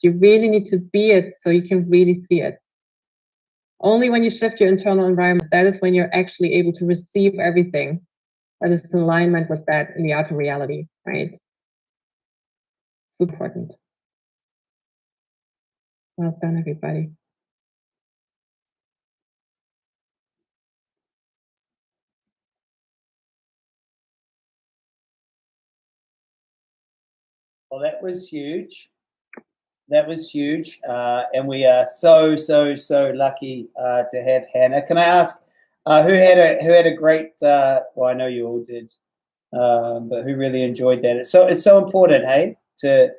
You really need to be it so you can really see it. Only when you shift your internal environment, that is when you're actually able to receive everything that is in alignment with that in the outer reality, right? Super important. Well done, everybody. Well, that was huge. That was huge. And we are so lucky to have Hannah. Can I ask who had a great, well, I know you all did, but who really enjoyed that? It's so important, hey, to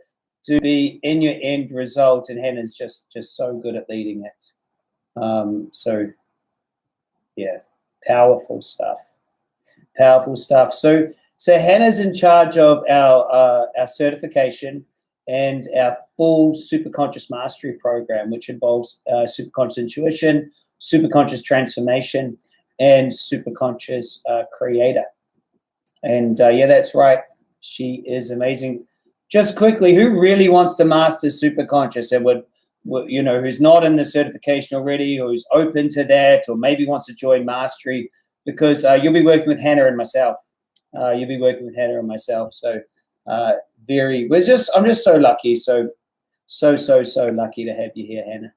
be in your end result, and Hannah's just so good at leading it. So yeah, powerful stuff. So Hannah's in charge of our certification and our full superconscious mastery program, which involves superconscious intuition, superconscious transformation, and superconscious creator. And yeah, that's right. She is amazing. Just quickly, who really wants to master superconscious and would who's not in the certification already, or who's open to that, or maybe wants to join mastery? Because you'll be working with Hannah and myself. So I'm just so lucky. So lucky to have you here, Hannah.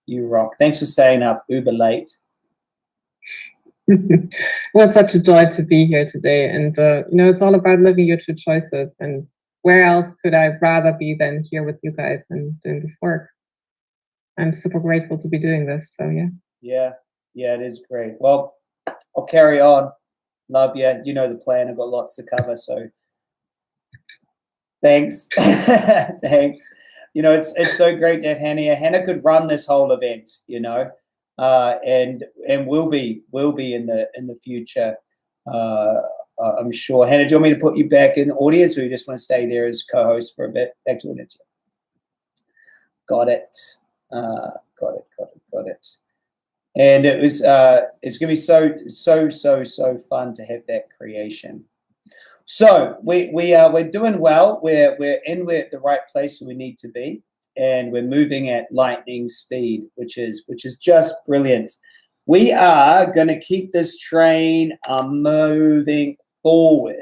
You rock. Thanks for staying up uber late. Well, it's such a joy to be here today. And, it's all about living your true choices. And where else could I rather be than here with you guys and doing this work? I'm super grateful to be doing this. So, yeah. Yeah, it is great. Well, I'll carry on. Love you. You know the plan. I've got lots to cover. So thanks. Thanks. It's so great to have Hannah here. Hannah could run this whole event, and will be in the future. I'm sure. Hannah, do you want me to put you back in audience, or you just want to stay there as co-host for a bit? Back to audience. Got it. Got it. And it was it's gonna be so fun to have that creation. So we're doing well. We're at the right place where we need to be, and we're moving at lightning speed, which is just brilliant. We are going to keep this train moving forward.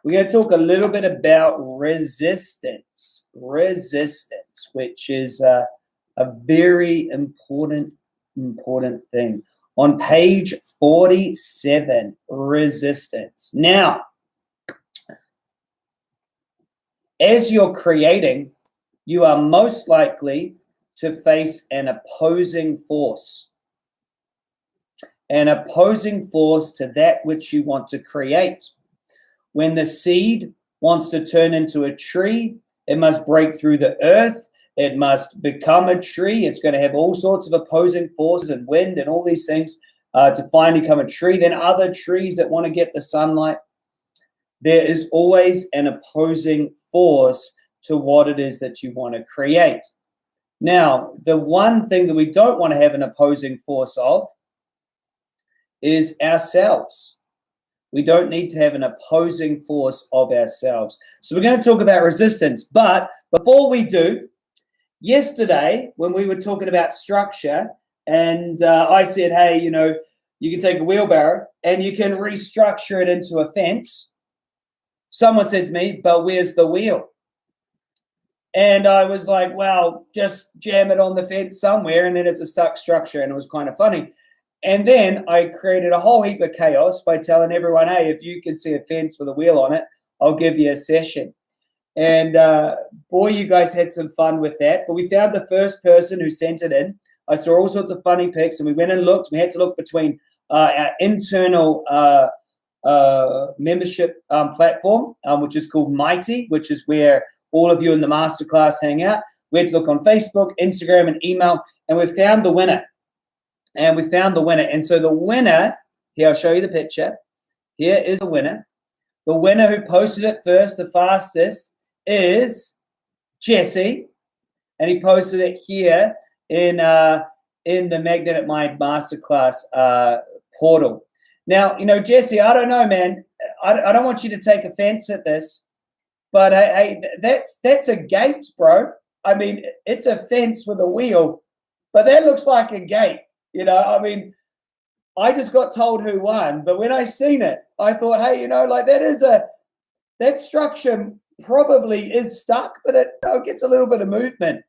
We're going to talk a little bit about resistance, which is a very important thing. On page 47, resistance. Now, as you're creating, you are most likely to face an opposing force. An opposing force to that which you want to create. When the seed wants to turn into a tree, it must break through the earth. It must become a tree. It's going to have all sorts of opposing forces and wind and all these things to finally become a tree. Then other trees that want to get the sunlight. There is always an opposing force to what it is that you want to create. Now, the one thing that we don't want to have an opposing force of is ourselves. We don't need to have an opposing force of ourselves. So we're going to talk about resistance. But before we do, yesterday, when we were talking about structure, and I said, hey, you can take a wheelbarrow and you can restructure it into a fence. Someone said to me, but where's the wheel? And I was like, well, just jam it on the fence somewhere, and then it's a stuck structure. And it was kind of funny. And then I created a whole heap of chaos by telling everyone, hey, if you can see a fence with a wheel on it, I'll give you a session. And boy, you guys had some fun with that. But we found the first person who sent it in. I saw all sorts of funny pics, and we went and looked. We had to look between our internal membership platform, which is called Mighty, which is where all of you in the masterclass hang out. We had to look on Facebook, Instagram, and email, and we found the winner. And so the winner, here, I'll show you the picture. Here is the winner. The winner who posted it first, the fastest, is Jesse. And he posted it here in the Magnetic Mind Masterclass portal. Now, Jesse, I don't know, man. I don't want you to take offense at this, but hey, that's a gate, bro. I mean, it's a fence with a wheel, but that looks like a gate. You know, I mean, I just got told who won, but when I seen it, I thought, hey, you know, like that structure probably is stuck, but it gets a little bit of movement.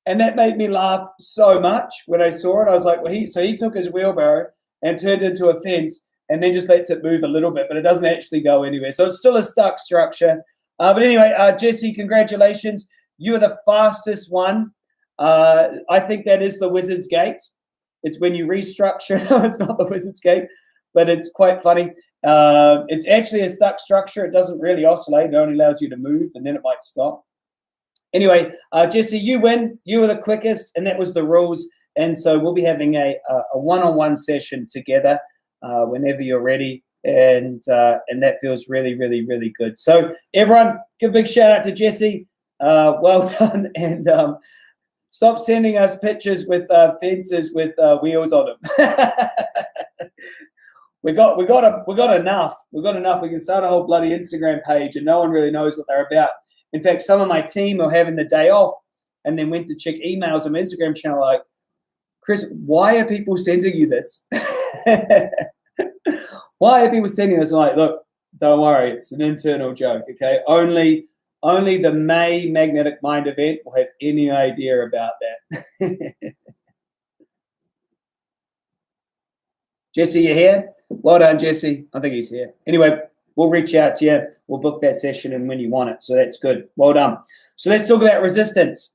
And that made me laugh so much when I saw it. I was like, well, he took his wheelbarrow and turned it into a fence and then just lets it move a little bit, but it doesn't actually go anywhere. So it's still a stuck structure. But anyway, Jesse, congratulations. You are the fastest one. I think that is the Wizard's Gate. It's when you restructure. No, it's not the Wizard's Gate, but it's quite funny. It's actually a stuck structure. It doesn't really oscillate. It only allows you to move, and then it might stop. Anyway, Jesse, you win. You were the quickest, and that was the rules. And so we'll be having a one-on-one session together whenever you're ready. And that feels really, really, really good. So everyone, give a big shout out to Jesse. Well done. And stop sending us pictures with fences with wheels on them. We got enough. We got enough. We can start a whole bloody Instagram page, and no one really knows what they're about. In fact, some of my team are having the day off and then went to check emails on my Instagram channel like, Chris, why are people sending you this? Why are people sending this? I'm like, look, don't worry, it's an internal joke, okay? Only the May Magnetic Mind event will have any idea about that. Jesse, you here? Well done, Jesse. I think he's here. Anyway, we'll reach out to you. We'll book that session and when you want it. So that's good. Well done. So let's talk about resistance.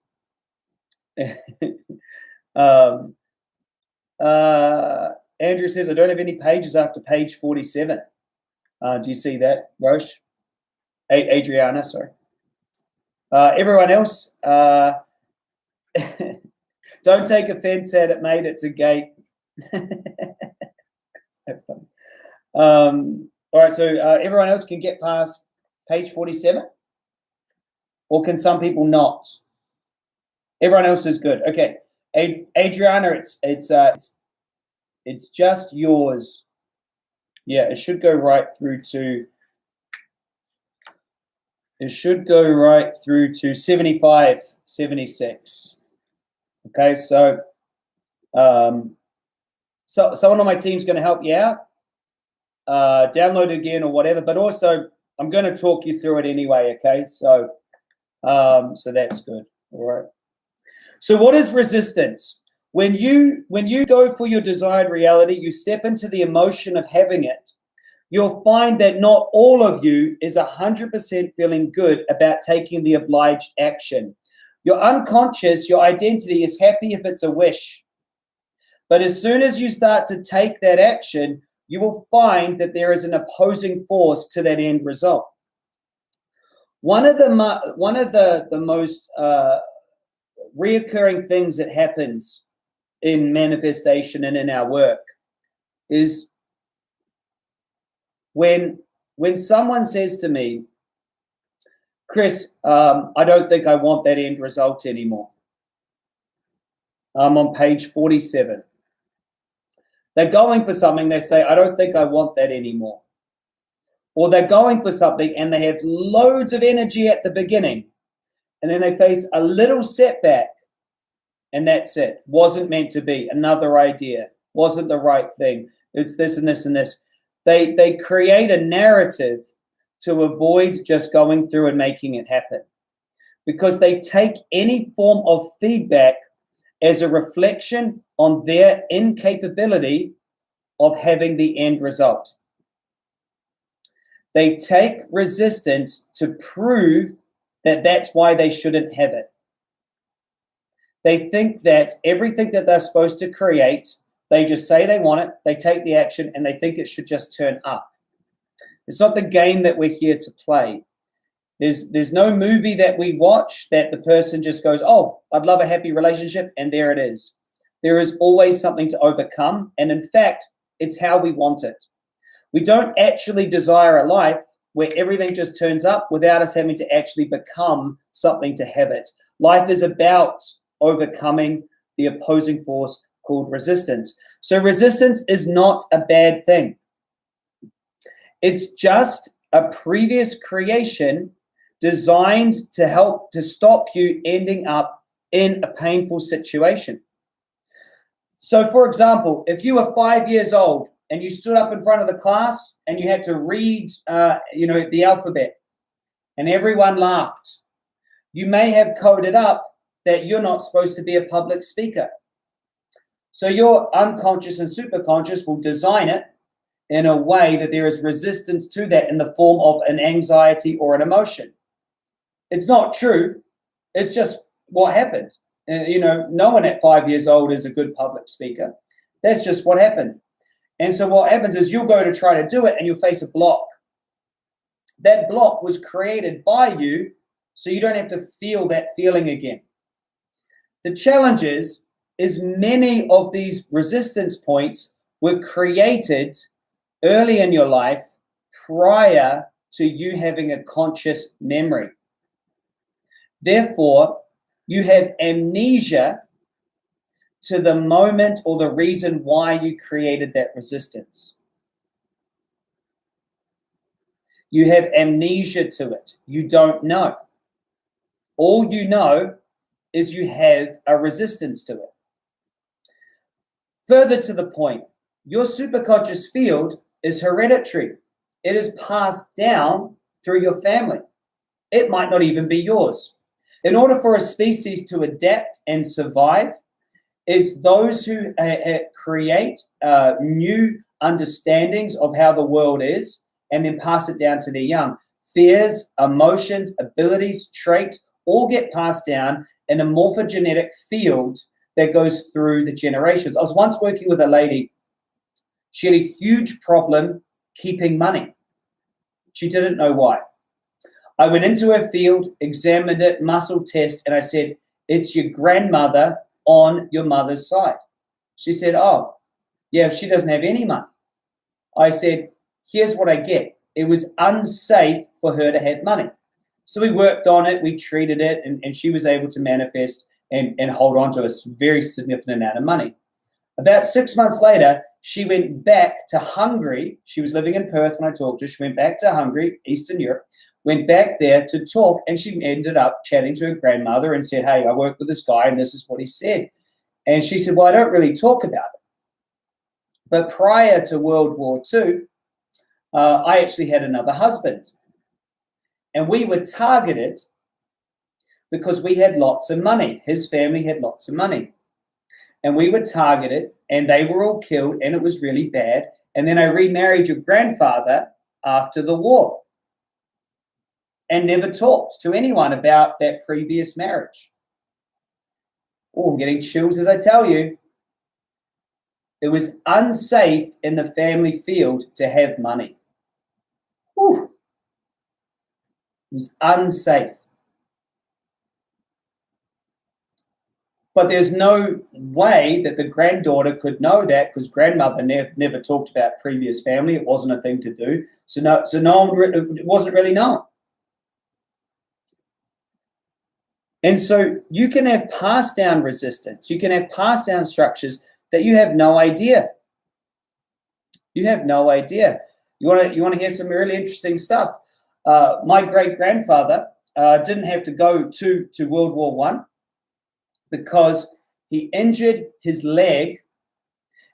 Andrew says, I don't have any pages after page 47. Do you see that, Roche? Adriana, sorry. Everyone else, don't take offense at it, mate. It's a gate. So funny. All right, so everyone else can get past page 47? Or can some people not? Everyone else is good. Okay. Adriana, it's just yours. Yeah, it should go right through to 75, 76. Okay, so someone on my team's going to help you out. Download it again or whatever, but also I'm going to talk you through it anyway, okay? So that's good. All right. So what is resistance? When you go for your desired reality, you step into the emotion of having it. You'll find that not all of you is 100% feeling good about taking the obliged action. Your unconscious, your identity is happy if it's a wish. But as soon as you start to take that action, you will find that there is an opposing force to that end result. One of the most reoccurring things that happens in manifestation and in our work is when someone says to me, Chris, I don't think I want that end result anymore. I'm on page 47. They're going for something, they say, I don't think I want that anymore. Or they're going for something and they have loads of energy at the beginning, and then they face a little setback, and that's it. Wasn't meant to be. Another idea. Wasn't the right thing. It's this and this and this. They create a narrative to avoid just going through and making it happen, because they take any form of feedback as a reflection on their incapability of having the end result. They take resistance to prove that that's why they shouldn't have it. They think that everything that they're supposed to create, they just say they want it, they take the action, and they think it should just turn up. It's not the game that we're here to play. There's no movie that we watch that the person just goes, oh, I'd love a happy relationship, and there it is. There is always something to overcome, and in fact, it's how we want it. We don't actually desire a life where everything just turns up without us having to actually become something to have it. Life is about overcoming the opposing force called resistance. So resistance is not a bad thing. It's just a previous creation designed to help to stop you ending up in a painful situation. So, for example, if you were 5 years old and you stood up in front of the class and you had to read, the alphabet, and everyone laughed, you may have coded up that you're not supposed to be a public speaker. So your unconscious and superconscious will design it in a way that there is resistance to that in the form of an anxiety or an emotion. It's not true. It's just what happened. No one at 5 years old is a good public speaker. That's just what happened. And so what happens is you'll go to try to do it and you'll face a block. That block was created by you, so you don't have to feel that feeling again. The challenge is many of these resistance points were created early in your life prior to you having a conscious memory. Therefore, you have amnesia to the moment or the reason why you created that resistance. You have amnesia to it. You don't know. All you know is you have a resistance to it. Further to the point, your superconscious field is hereditary. It is passed down through your family. It might not even be yours. In order for a species to adapt and survive, it's those who create new understandings of how the world is and then pass it down to their young. Fears, emotions, abilities, traits all get passed down in a morphogenetic field that goes through the generations. I was once working with a lady. She had a huge problem keeping money. She didn't know why. I went into her field, examined it, muscle test, and I said, it's your grandmother on your mother's side. She said, oh, yeah, she doesn't have any money. I said, here's what I get. It was unsafe for her to have money. So we worked on it, we treated it, and she was able to manifest and hold on to a very significant amount of money. About 6 months later, she went back to Hungary. She was living in Perth when I talked to her. She went back to Hungary, Eastern Europe, went back there to talk, and she ended up chatting to her grandmother and said, hey, I worked with this guy, and this is what he said. And she said, well, I don't really talk about it. But prior to World War II, I actually had another husband. And we were targeted because we had lots of money. His family had lots of money. And we were targeted, and they were all killed, and it was really bad. And then I remarried your grandfather after the war and never talked to anyone about that previous marriage. Oh, I'm getting chills as I tell you. It was unsafe in the family field to have money. Whew. It was unsafe. But there's no way that the granddaughter could know that because grandmother never talked about previous family. It wasn't a thing to do. So no one, it wasn't really known. And so you can have passed down resistance. You can have passed down structures that you have no idea. You have no idea. You want to hear some really interesting stuff? My great-grandfather didn't have to go to World War I because he injured his leg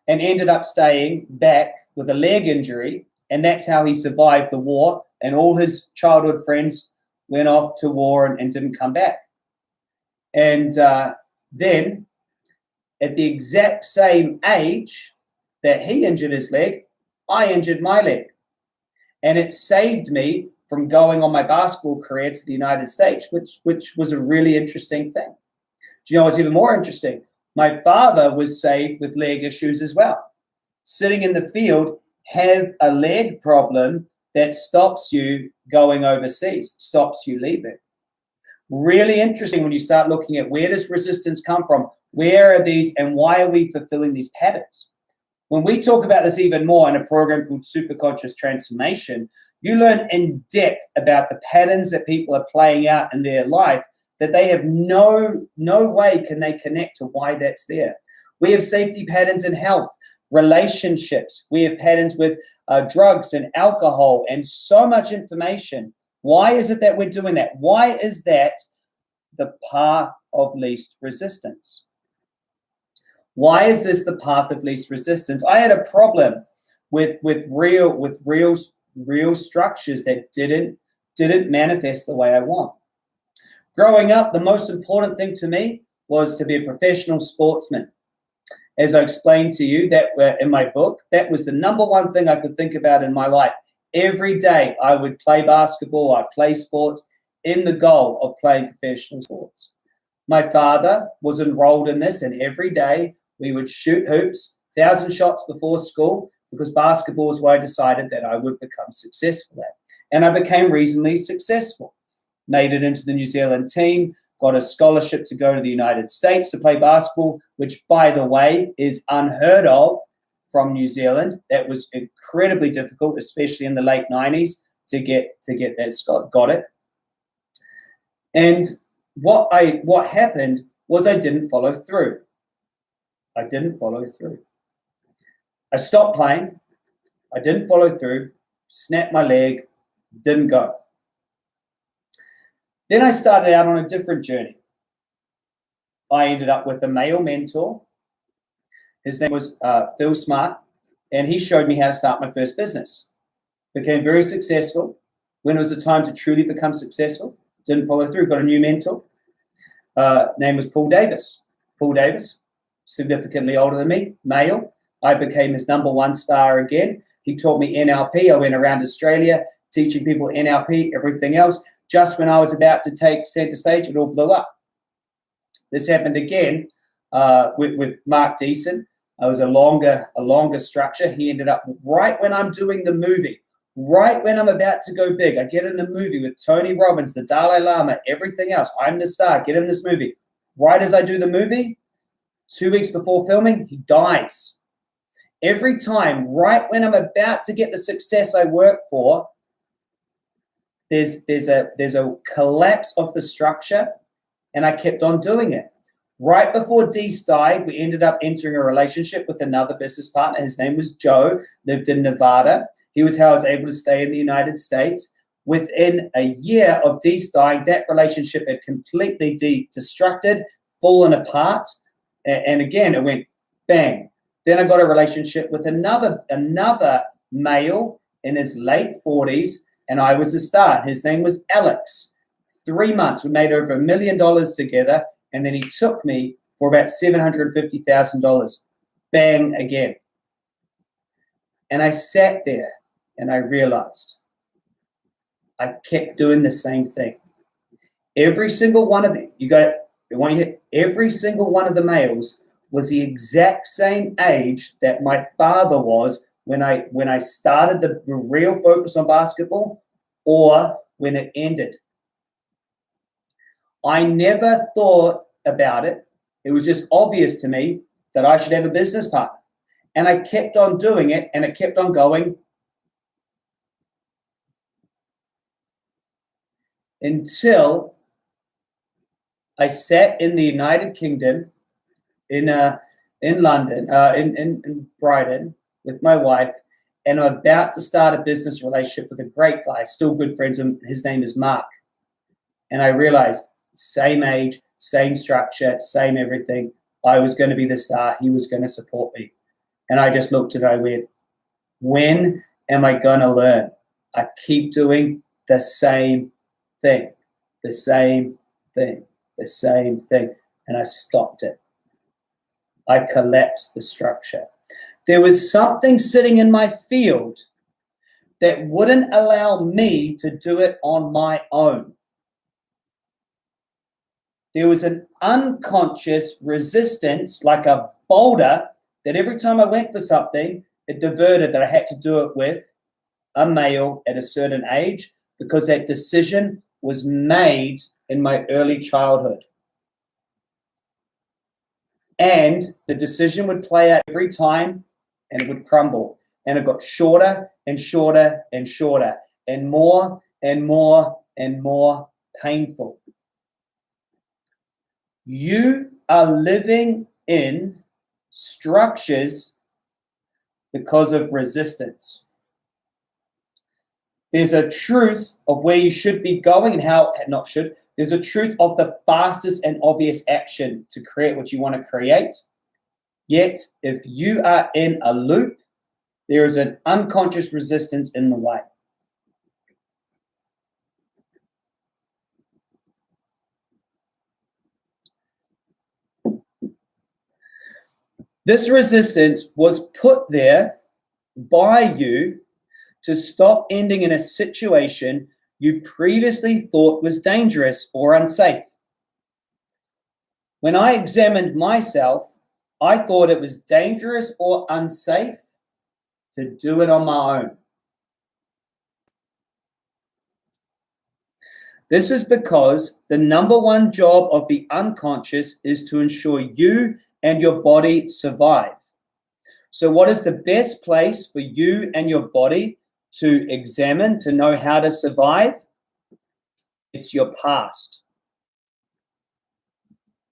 and ended up staying back with a leg injury, and that's how he survived the war, and all his childhood friends went off to war and didn't come back. And then at the exact same age that he injured his leg, I injured my leg. And it saved me from going on my basketball career to the United States, which was a really interesting thing. Do you know what's even more interesting? My father was saved with leg issues as well. Sitting in the field, have a leg problem that stops you going overseas, stops you leaving. Really interesting when you start looking at where does resistance come from? Where are these and why are we fulfilling these patterns? When we talk about this even more in a program called Superconscious Transformation, you learn in depth about the patterns that people are playing out in their life that they have no way can they connect to why that's there. We have safety patterns in health, relationships. We have patterns with drugs and alcohol and so much information. Why is it that we're doing that? Why is that the path of least resistance. Why is this the path of least resistance? I had a problem with real structures that didn't manifest the way I want. Growing up, the most important thing to me was to be a professional sportsman. As I explained to you that in my book, that was the number one thing I could think about in my life. Every day I would play basketball, I'd play sports in the goal of playing professional sports. My father was enrolled in this, and every day we would shoot hoops, 1,000 shots before school, because basketball is where I decided that I would become successful at. And I became reasonably successful. Made it into the New Zealand team, got a scholarship to go to the United States to play basketball, which, by the way, is unheard of from New Zealand. That was incredibly difficult, especially in the late 90s, to get that got it. And what happened was I didn't follow through. I stopped playing. I didn't follow through, snapped my leg, didn't go. Then I started out on a different journey. I ended up with a male mentor. His name was Phil Smart, and he showed me how to start my first business. Became very successful. When it was the time to truly become successful, didn't follow through, got a new mentor. Name was Paul Davis. Paul Davis, significantly older than me, male. I became his #1 star again. He taught me NLP. I went around Australia teaching people NLP, everything else. Just when I was about to take center stage, it all blew up. This happened again with Mark Deason. It was a longer structure. He ended up right when I'm doing the movie, right when I'm about to go big. I get in the movie with Tony Robbins, the Dalai Lama, everything else. I'm the star. Get in this movie. Right as I do the movie, 2 weeks before filming, he dies. Every time, right when I'm about to get the success I work for, there's a collapse of the structure, and I kept on doing it. Right before Deese died, we ended up entering a relationship with another business partner. His name was Joe, lived in Nevada. He was how I was able to stay in the United States. Within a year of Deese dying, that relationship had completely destructed, fallen apart, and again, it went bang. Then I got a relationship with another male in his late 40s, and I was a star. His name was Alex. 3 months, we made over $1 million together, and then he took me for about $750,000. Bang again. And I sat there and I realized I kept doing the same thing. Every single one of every single one of the males was the exact same age that my father was when I started the real focus on basketball, or when it ended. I never thought about it. It was just obvious to me that I should have a business partner. And I kept on doing it, and it kept on going until I sat in the United Kingdom in London, in Brighton, with my wife, and I'm about to start a business relationship with a great guy, still good friends, and his name is Mark. And I realized, same age, same structure, same everything. I was going to be the star. He was going to support me. And I just looked at it, I went, when am I going to learn? I keep doing the same thing, the same thing, the same thing. And I stopped it. I collapsed the structure. There was something sitting in my field that wouldn't allow me to do it on my own. There was an unconscious resistance, like a boulder, that every time I went for something, it diverted, that I had to do it with a male at a certain age, because that decision was made in my early childhood. And the decision would play out every time, and it would crumble. And it got shorter and shorter and shorter, and more and more and more painful. You are living in structures because of resistance. There's a truth of where you should be going and how, not should, There's a truth of the fastest and obvious action to create what you want to create. Yet, if you are in a loop, there is an unconscious resistance in the way. This resistance was put there by you to stop ending in a situation you previously thought was dangerous or unsafe. When I examined myself, I thought it was dangerous or unsafe to do it on my own. This is because the number one job of the unconscious is to ensure you and your body survive. So what is the best place for you and your body to examine, to know how to survive? It's your past.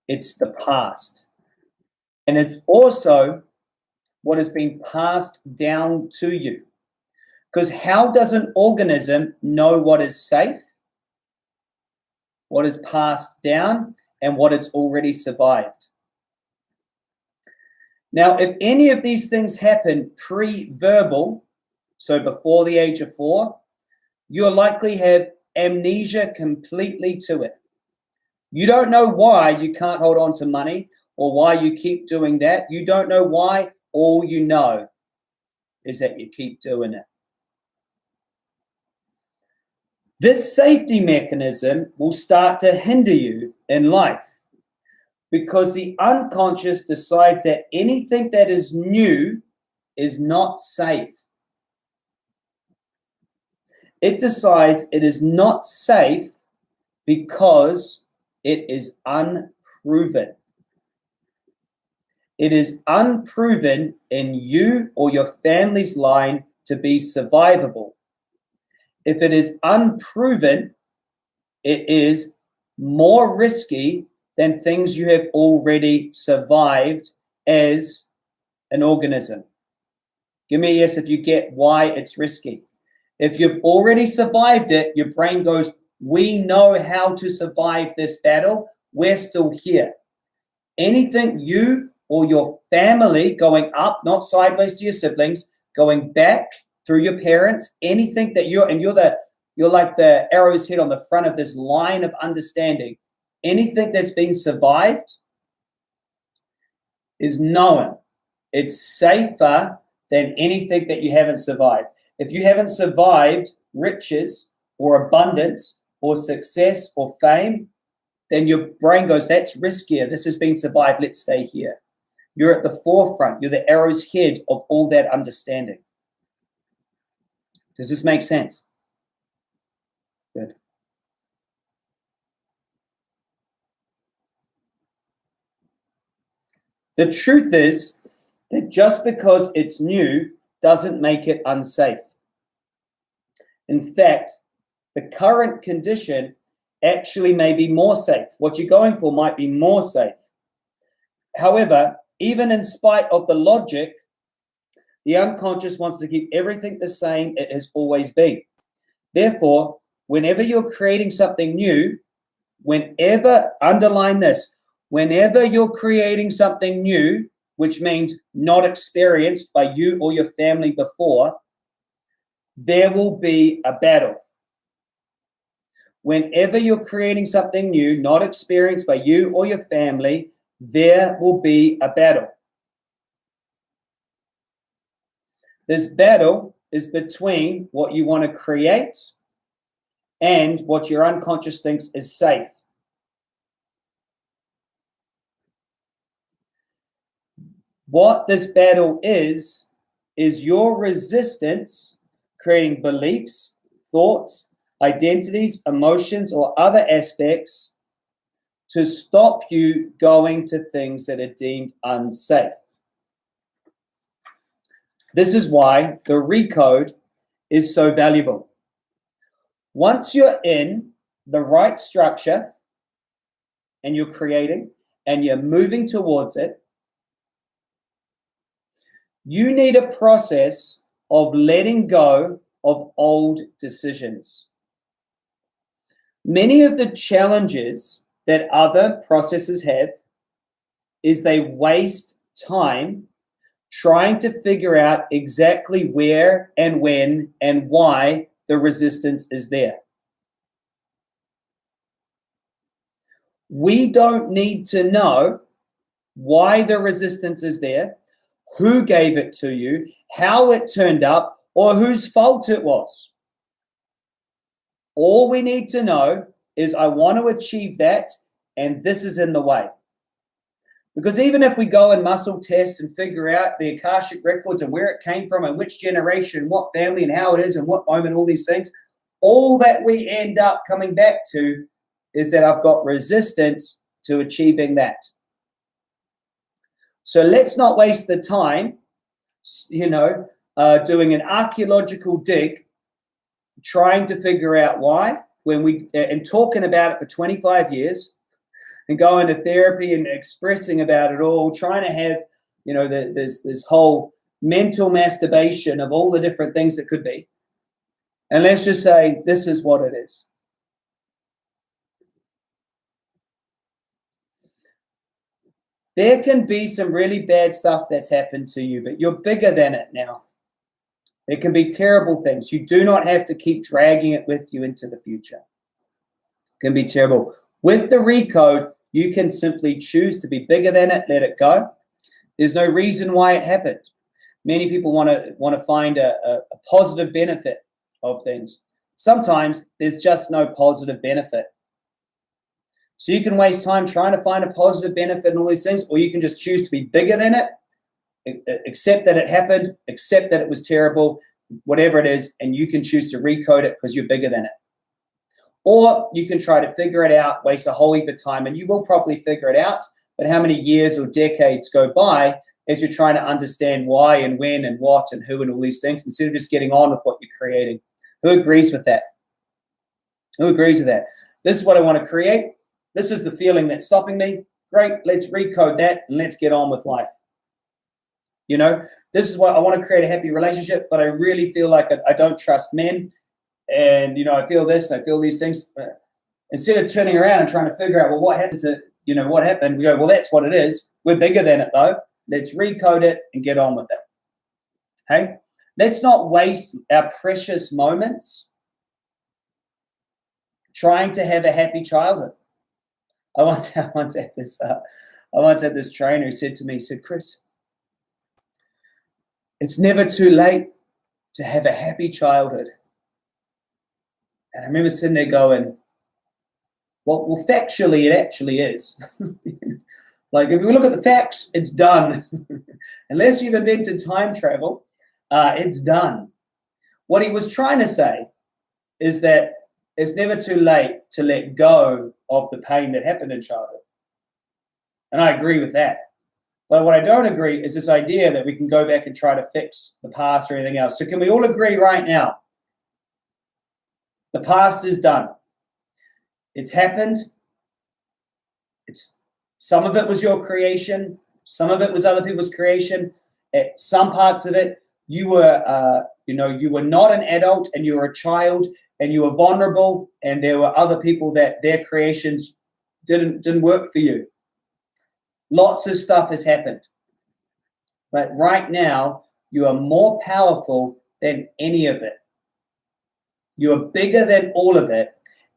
It's the past. And it's also what has been passed down to you. Because how does an organism know what is safe, what is passed down, and what it's already survived? Now, if any of these things happen pre-verbal, so before the age of 4, you'll likely have amnesia completely to it. You don't know why you can't hold on to money or why you keep doing that. You don't know why. All you know is that you keep doing it. This safety mechanism will start to hinder you in life because the unconscious decides that anything that is new is not safe. It decides it is not safe because it is unproven. It is unproven in you or your family's line to be survivable. If it is unproven, it is more risky than things you have already survived as an organism. Give me a yes if you get why it's risky. If you've already survived it, your brain goes, we know how to survive this battle. We're still here. Anything you or your family going up, not sideways to your siblings, going back through your parents, anything that you're like the arrow's head on the front of this line of understanding. Anything that's been survived is known. It's safer than anything that you haven't survived. If you haven't survived riches or abundance or success or fame, then your brain goes, that's riskier. This has been survived. Let's stay here. You're at the forefront. You're the arrow's head of all that understanding. Does this make sense? Good. The truth is that just because it's new doesn't make it unsafe. In fact, the current condition actually may be more safe. What you're going for might be more safe. However, even in spite of the logic, the unconscious wants to keep everything the same it has always been. Therefore, whenever you're creating something new, underline this, whenever you're creating something new, which means not experienced by you or your family before, there will be a battle. Whenever you're creating something new, not experienced by you or your family, there will be a battle. This battle is between what you want to create and what your unconscious thinks is safe. What this battle is your resistance creating beliefs, thoughts, identities, emotions, or other aspects to stop you going to things that are deemed unsafe. This is why the recode is so valuable. Once you're in the right structure and you're creating and you're moving towards it, you need a process of letting go of old decisions. Many of the challenges that other processes have is they waste time trying to figure out exactly where and when and why the resistance is there. We don't need to know why the resistance is there, who gave it to you, how it turned up, or whose fault it was. All we need to know is I want to achieve that, and this is in the way. Because even if we go and muscle test and figure out the Akashic records and where it came from and which generation, what family and how it is and what moment, all these things, all that we end up coming back to is that I've got resistance to achieving that. So let's not waste the time, doing an archaeological dig, trying to figure out why, and talking about it for 25 years, and going to therapy and expressing about it all, trying to have, this whole mental masturbation of all the different things that could be. And let's just say this is what it is. There can be some really bad stuff that's happened to you, but you're bigger than it now. There can be terrible things. You do not have to keep dragging it with you into the future. It can be terrible. With the recode, you can simply choose to be bigger than it, let it go. There's no reason why it happened. Many people want to find a positive benefit of things. Sometimes there's just no positive benefit. So you can waste time trying to find a positive benefit in all these things, or you can just choose to be bigger than it, accept that it happened, accept that it was terrible, whatever it is, and you can choose to recode it because you're bigger than it. Or you can try to figure it out, waste a whole heap of time, and you will probably figure it out, but how many years or decades go by as you're trying to understand why and when and what and who and all these things, instead of just getting on with what you're creating. Who agrees with that? Who agrees with that? This is what I want to create. This is the feeling that's stopping me. Great, let's recode that and let's get on with life. This is what I want to create, a happy relationship, but I really feel like I don't trust men. And, I feel this and I feel these things. Instead of turning around and trying to figure out, well, what happened to, what happened? We go, well, that's what it is. We're bigger than it, though. Let's recode it and get on with it. Okay? Let's not waste our precious moments trying to have a happy childhood. I once had this trainer who said to me, he said, Chris, it's never too late to have a happy childhood. And I remember sitting there going, well, factually, it actually is. Like, if you look at the facts, it's done. Unless you've invented time travel, it's done. What he was trying to say is that it's never too late to let go of the pain that happened in childhood. And I agree with that. But what I don't agree is this idea that we can go back and try to fix the past or anything else. So can we all agree right now? The past is done. It's happened. Some of it was your creation. Some of it was other people's creation. At some parts of it, you were not an adult and you were a child and you were vulnerable, and there were other people that their creations didn't work for you. Lots of stuff has happened. But right now, you are more powerful than any of it. You are bigger than all of it.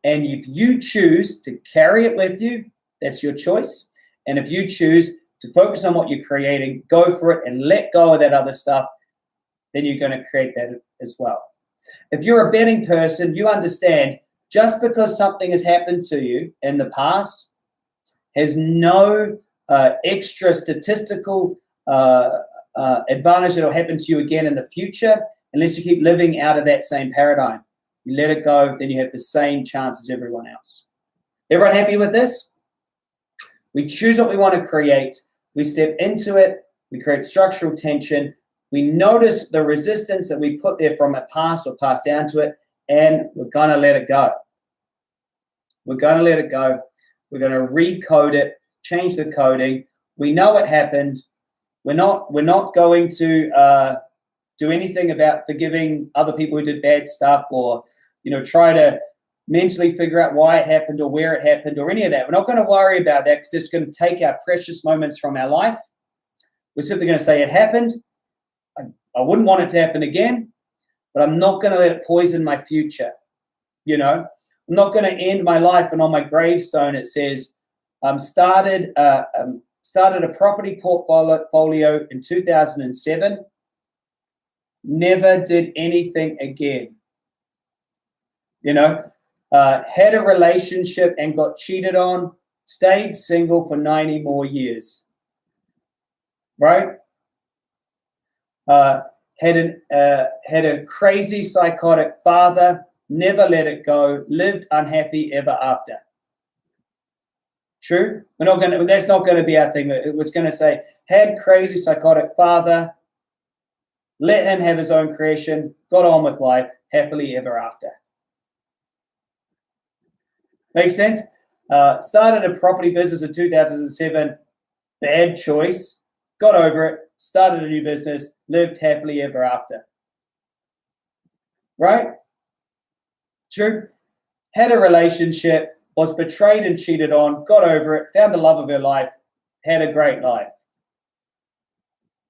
And if you choose to carry it with you, that's your choice. And if you choose to focus on what you're creating, go for it and let go of that other stuff, then you're going to create that as well. If you're a betting person, you understand just because something has happened to you in the past has no extra statistical advantage that will happen to you again in the future unless you keep living out of that same paradigm. You let it go, then you have the same chance as everyone else. Everyone happy with this? We choose what we want to create. We step into it. We create structural tension. We notice the resistance that we put there from a past or passed down to it, and we're going to let it go. We're going to let it go. We're going to recode it, change the coding. We know what happened. We're not going to do anything about forgiving other people who did bad stuff or, try to, mentally figure out why it happened or where it happened or any of that. We're not going to worry about that because it's going to take our precious moments from our life. We're simply going to say it happened. I wouldn't want it to happen again, but I'm not going to let it poison my future. You know, I'm not going to end my life and on my gravestone it says, started a property portfolio in 2007, never did anything again. You know, had a relationship and got cheated on, stayed single for 90 more years. Right? Had a crazy psychotic father, never let it go, lived unhappy ever after. True? That's not going to be our thing. It was going to say, had crazy psychotic father, let him have his own creation, got on with life, happily ever after. Makes sense? Started a property business in 2007, bad choice, got over it, started a new business, lived happily ever after. Right? True? Had a relationship, was betrayed and cheated on, got over it, found the love of her life, had a great life.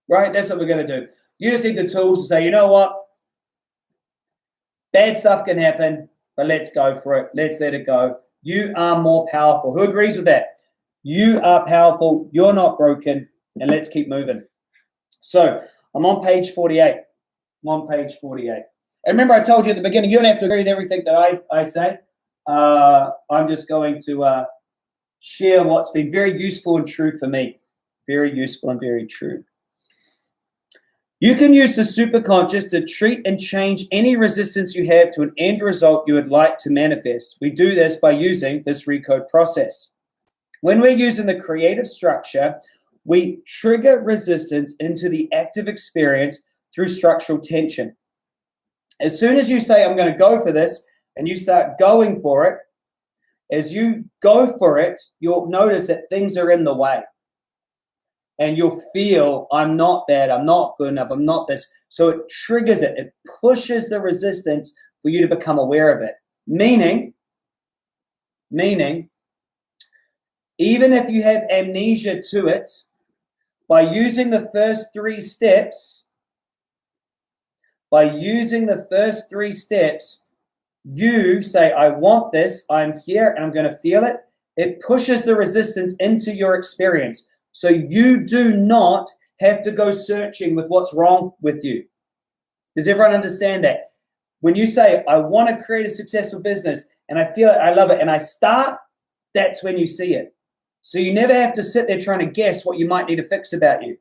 Right? That's what we're going to do. You just need the tools to say, you know what? Bad stuff can happen, but let's go for it. Let's let it go. You are more powerful. Who agrees with that? You are powerful. You're not broken. And let's keep moving. So I'm on page 48. I'm on page 48. And remember, I told you at the beginning, you don't have to agree with everything that I say. I'm just going to share what's been very useful and true for me. Very useful and very true. You can use the superconscious to treat and change any resistance you have to an end result you would like to manifest. We do this by using this recode process. When we're using the creative structure, we trigger resistance into the active experience through structural tension. As soon as you say, I'm going to go for this, and you start going for it, as you go for it, you'll notice that things are in the way. And you'll feel, I'm not that, I'm not good enough, I'm not this. So it triggers it. It pushes the resistance for you to become aware of it. Meaning, even if you have amnesia to it, by using the first three steps, you say, I want this, I'm here, and I'm going to feel it. It pushes the resistance into your experience. So you do not have to go searching with what's wrong with you. Does everyone understand that? When you say, I want to create a successful business, and I feel it, I love it, and I start, that's when you see it. So you never have to sit there trying to guess what you might need to fix about you.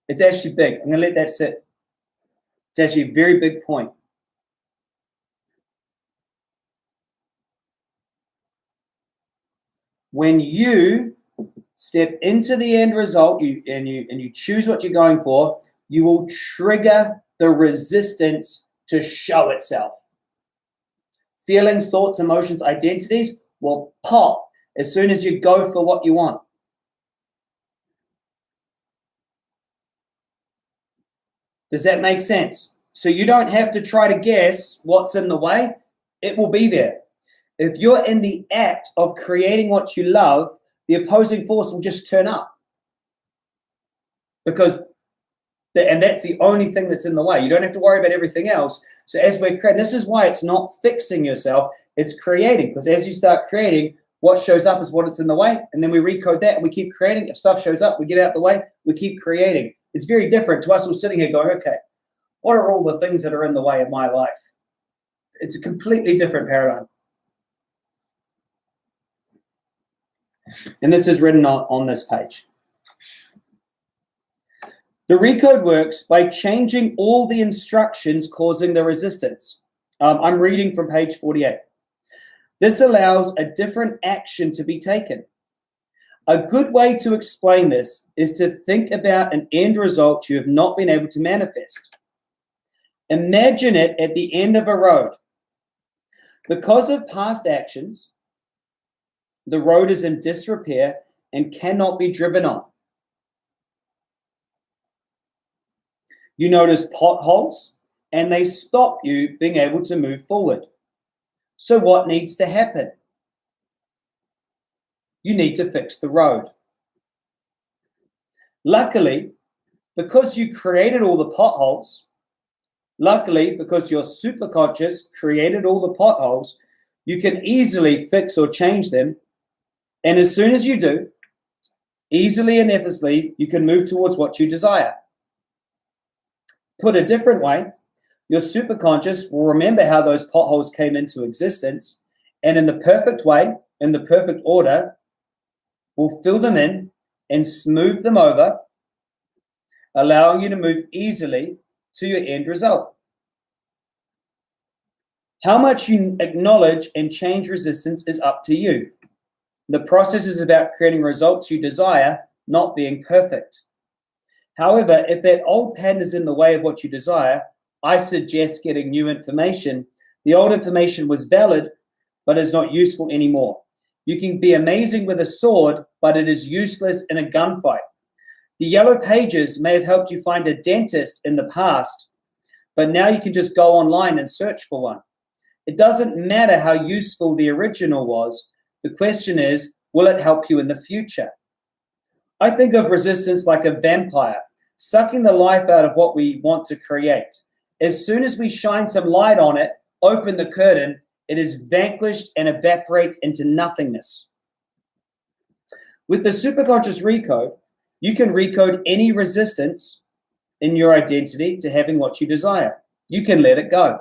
It's actually big. I'm going to let that sit. It's actually a very big point. When you step into the end result and you choose what you're going for, you will trigger the resistance to show itself. Feelings, thoughts, emotions, identities will pop as soon as you go for what you want. Does that make sense? So you don't have to try to guess what's in the way. It will be there. If you're in the act of creating what you love, the opposing force will just turn up. And that's the only thing that's in the way. You don't have to worry about everything else. So as we're creating, this is why it's not fixing yourself, it's creating. Because as you start creating, what shows up is what is in the way. And then we recode that and we keep creating. If stuff shows up, we get out of the way, we keep creating. It's very different to us who are sitting here going, okay, what are all the things that are in the way of my life? It's a completely different paradigm. And this is written on this page. The recode works by changing all the instructions causing the resistance. I'm reading from page 48. This allows a different action to be taken. A good way to explain this is to think about an end result you have not been able to manifest. Imagine it at the end of a road. Because of past actions, the road is in disrepair and cannot be driven on. You notice potholes and they stop you being able to move forward. So what needs to happen? You need to fix the road. Luckily, because you created all the potholes, because your superconscious created all the potholes, you can easily fix or change them. And as soon as you do, easily and effortlessly, you can move towards what you desire. Put a different way, your superconscious will remember how those potholes came into existence, and in the perfect way, in the perfect order, will fill them in and smooth them over, allowing you to move easily to your end result. How much you acknowledge and change resistance is up to you. The process is about creating results you desire, not being perfect. However, if that old pattern is in the way of what you desire, I suggest getting new information. The old information was valid, but is not useful anymore. You can be amazing with a sword, but it is useless in a gunfight. The yellow pages may have helped you find a dentist in the past, but now you can just go online and search for one. It doesn't matter how useful the original was. The question is, will it help you in the future? I think of resistance like a vampire, sucking the life out of what we want to create. As soon as we shine some light on it, open the curtain, it is vanquished and evaporates into nothingness. With the superconscious recode, you can recode any resistance in your identity to having what you desire. You can let it go.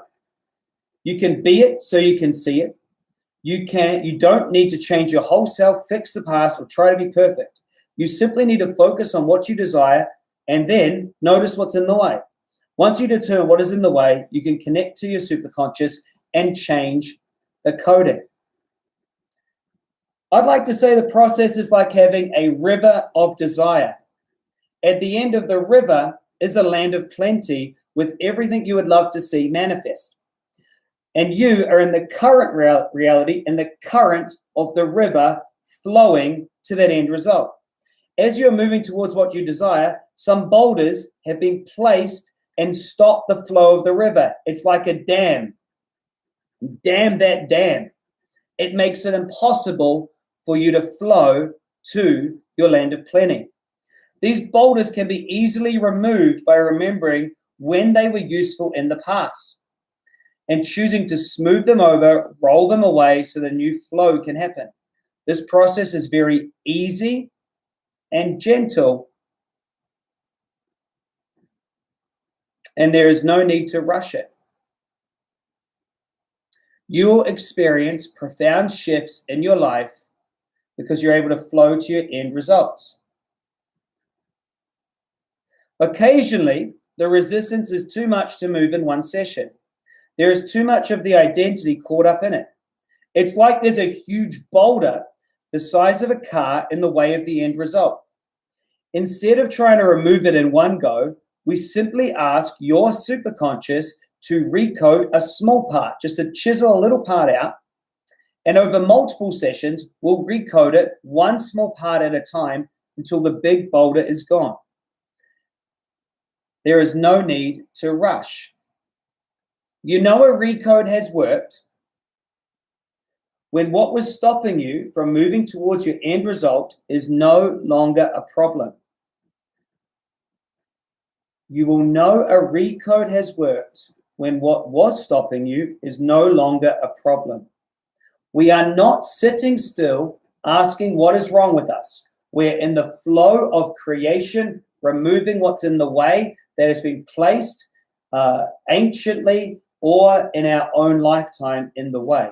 You can be it so you can see it. You don't need to change your whole self, fix the past, or try to be perfect. You simply need to focus on what you desire and then notice what's in the way. Once you determine what is in the way, you can connect to your superconscious and change the coding. I'd like to say the process is like having a river of desire. At the end of the river is a land of plenty with everything you would love to see manifest. And you are in the current reality, in the current of the river flowing to that end result. As you're moving towards what you desire, some boulders have been placed and stop the flow of the river. It's like a dam. Dam that dam. It makes it impossible for you to flow to your land of plenty. These boulders can be easily removed by remembering when they were useful in the past and choosing to smooth them over, roll them away so the new flow can happen. This process is very easy and gentle, and there is no need to rush it. You will experience profound shifts in your life because you're able to flow to your end results. Occasionally, the resistance is too much to move in one session. There is too much of the identity caught up in it. It's like there's a huge boulder the size of a car in the way of the end result. Instead of trying to remove it in one go, we simply ask your superconscious to recode a small part, just to chisel a little part out, and over multiple sessions, we'll recode it one small part at a time until the big boulder is gone. There is no need to rush. You know a recode has worked when what was stopping you from moving towards your end result is no longer a problem. You will know a recode has worked when what was stopping you is no longer a problem. We are not sitting still asking what is wrong with us. We're in the flow of creation, removing what's in the way that has been placed anciently or in our own lifetime in the way.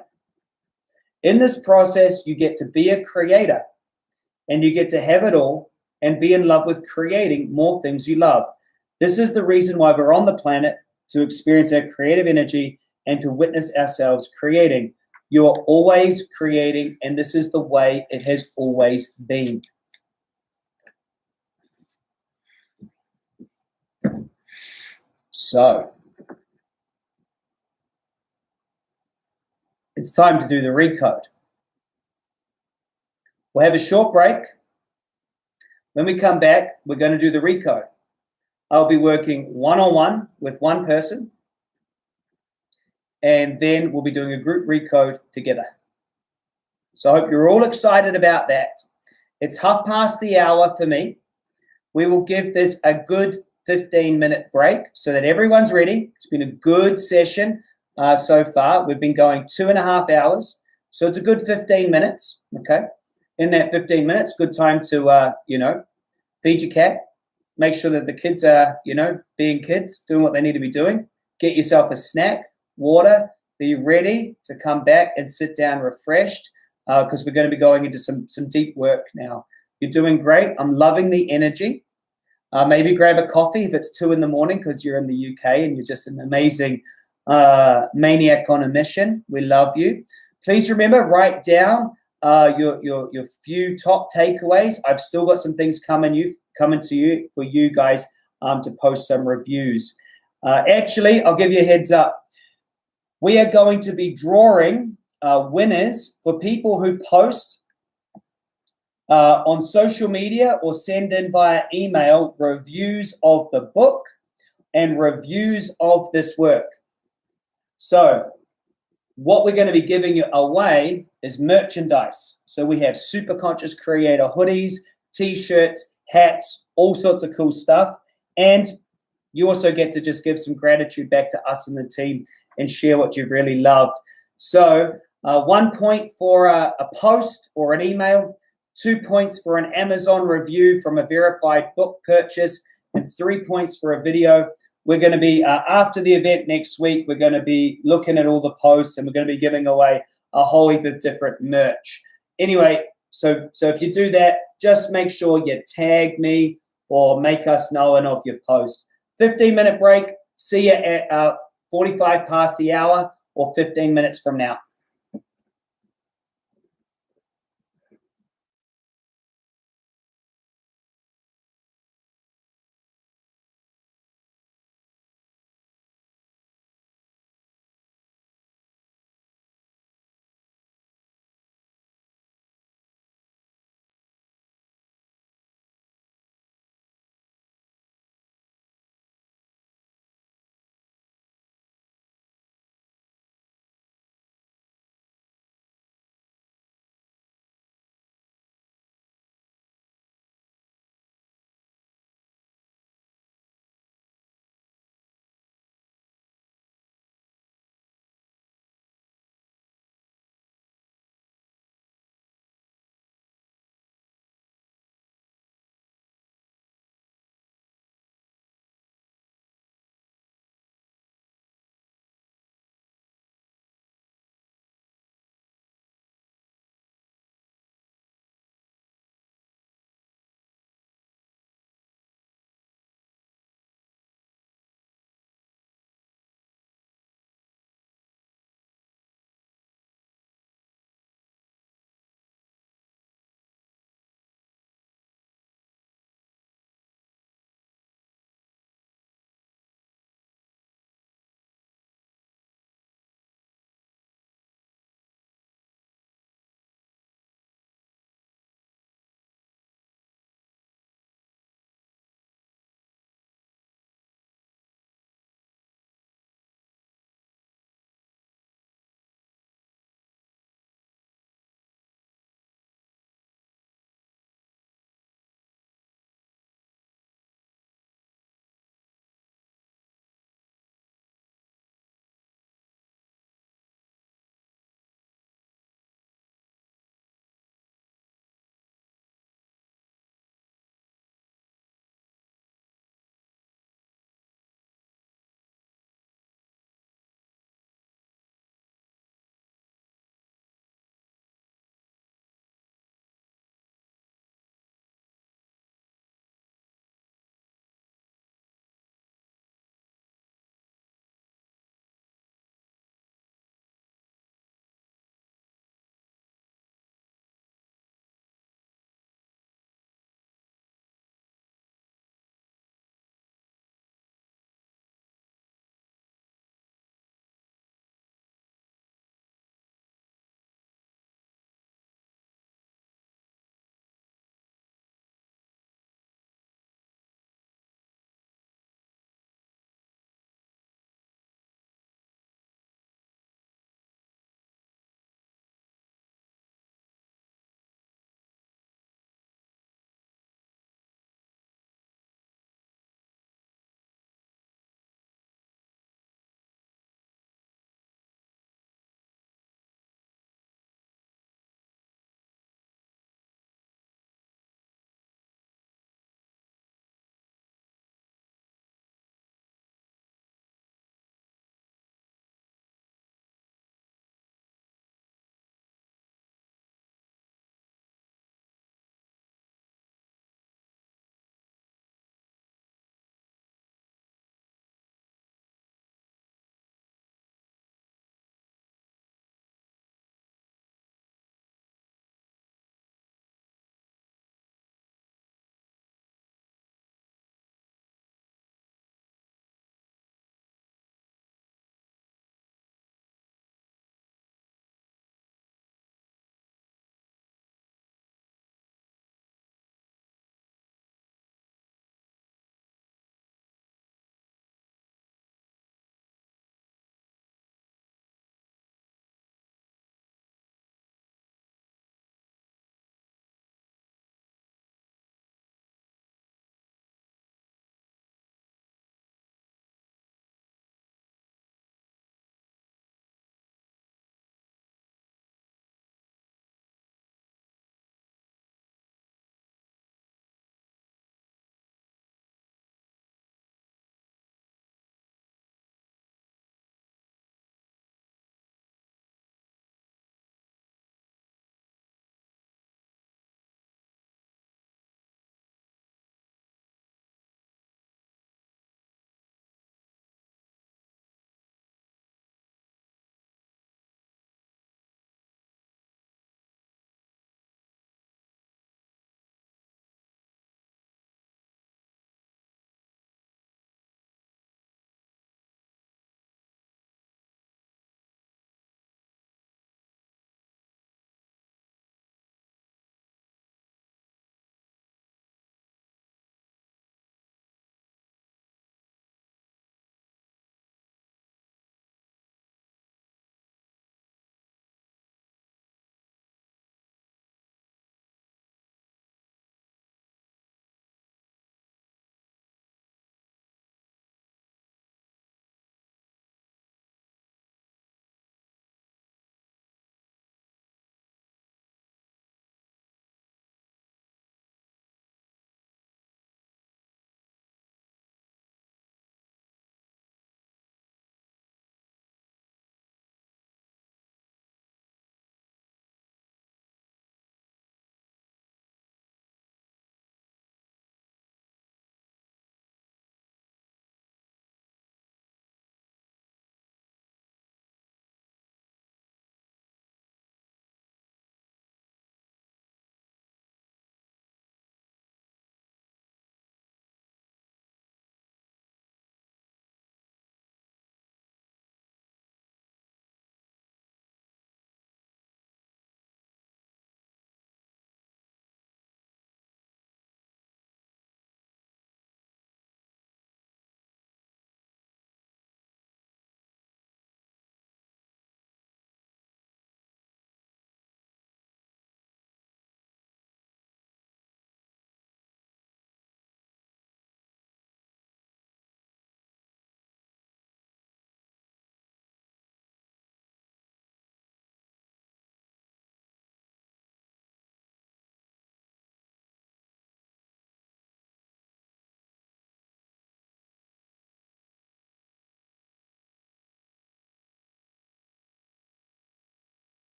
In this process, you get to be a creator and you get to have it all and be in love with creating more things you love. This is the reason why we're on the planet, to experience our creative energy and to witness ourselves creating. You're always creating, and this is the way it has always been. So, it's time to do the recode. We'll have a short break. When we come back, we're going to do the recode. I'll be working one-on-one with one person. and then we'll be doing a group recode together. So I hope you're all excited about that. It's 1:30 for me. We will give this a good 15-minute break so that everyone's ready. It's been a good session so far. We've been going 2.5 hours. So it's a good 15 minutes, okay? In that 15 minutes, good time to, feed your cat. Make sure that the kids are, being kids, doing what they need to be doing. Get yourself a snack, water. Be ready to come back and sit down refreshed because we're going to be going into some deep work now. You're doing great. I'm loving the energy. Maybe grab a coffee if it's 2 a.m. because you're in the UK and you're just an amazing maniac on a mission. We love you. Please remember, write down your few top takeaways. I've still got some things coming to you for you guys to post some reviews. Actually, I'll give you a heads up. We are going to be drawing winners for people who post on social media or send in via email reviews of the book and reviews of this work. So what we're going to be giving you away is merchandise. So we have Superconscious Creator hoodies, t-shirts, hats, all sorts of cool stuff. And you also get to just give some gratitude back to us and the team and share what you've really loved. So 1 point for a post or an email, 2 points for an Amazon review from a verified book purchase, and 3 points for a video. We're going to be, after the event next week, we're going to be looking at all the posts and we're going to be giving away a whole heap of different merch. Anyway, so if you do that, just make sure you tag me or make us know of your post. 15-minute break. See you at 45 past the hour or 15 minutes from now.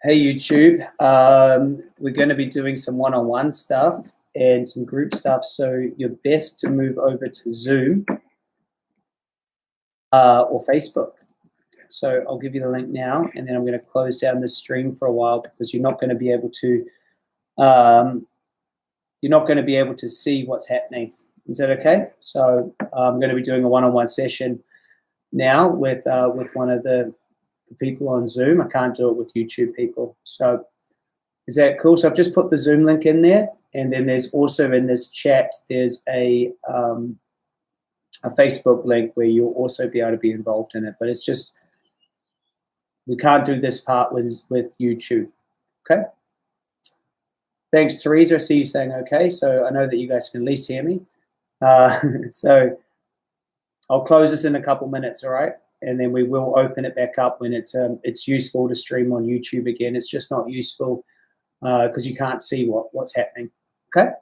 Hey YouTube, we're going to be doing some one-on-one stuff and some group stuff, so you're best to move over to Zoom or Facebook. So I'll give you the link now, and then I'm going to close down this stream for a while because you're not going to be able to see what's happening. Is that okay? So I'm going to be doing a one-on-one session now with one of the people on Zoom. I can't do it with YouTube people. So is that cool? So I've just put the Zoom link in there, and then there's also in this chat there's a Facebook link where you'll also be able to be involved in it. But it's just we can't do this part with YouTube. Okay. Thanks, Teresa. I see you saying okay. So I know that you guys can at least hear me. So I'll close this in a couple minutes, all right? And then we will open it back up when it's useful to stream on YouTube again. It's just not useful because you can't see what's happening. Okay.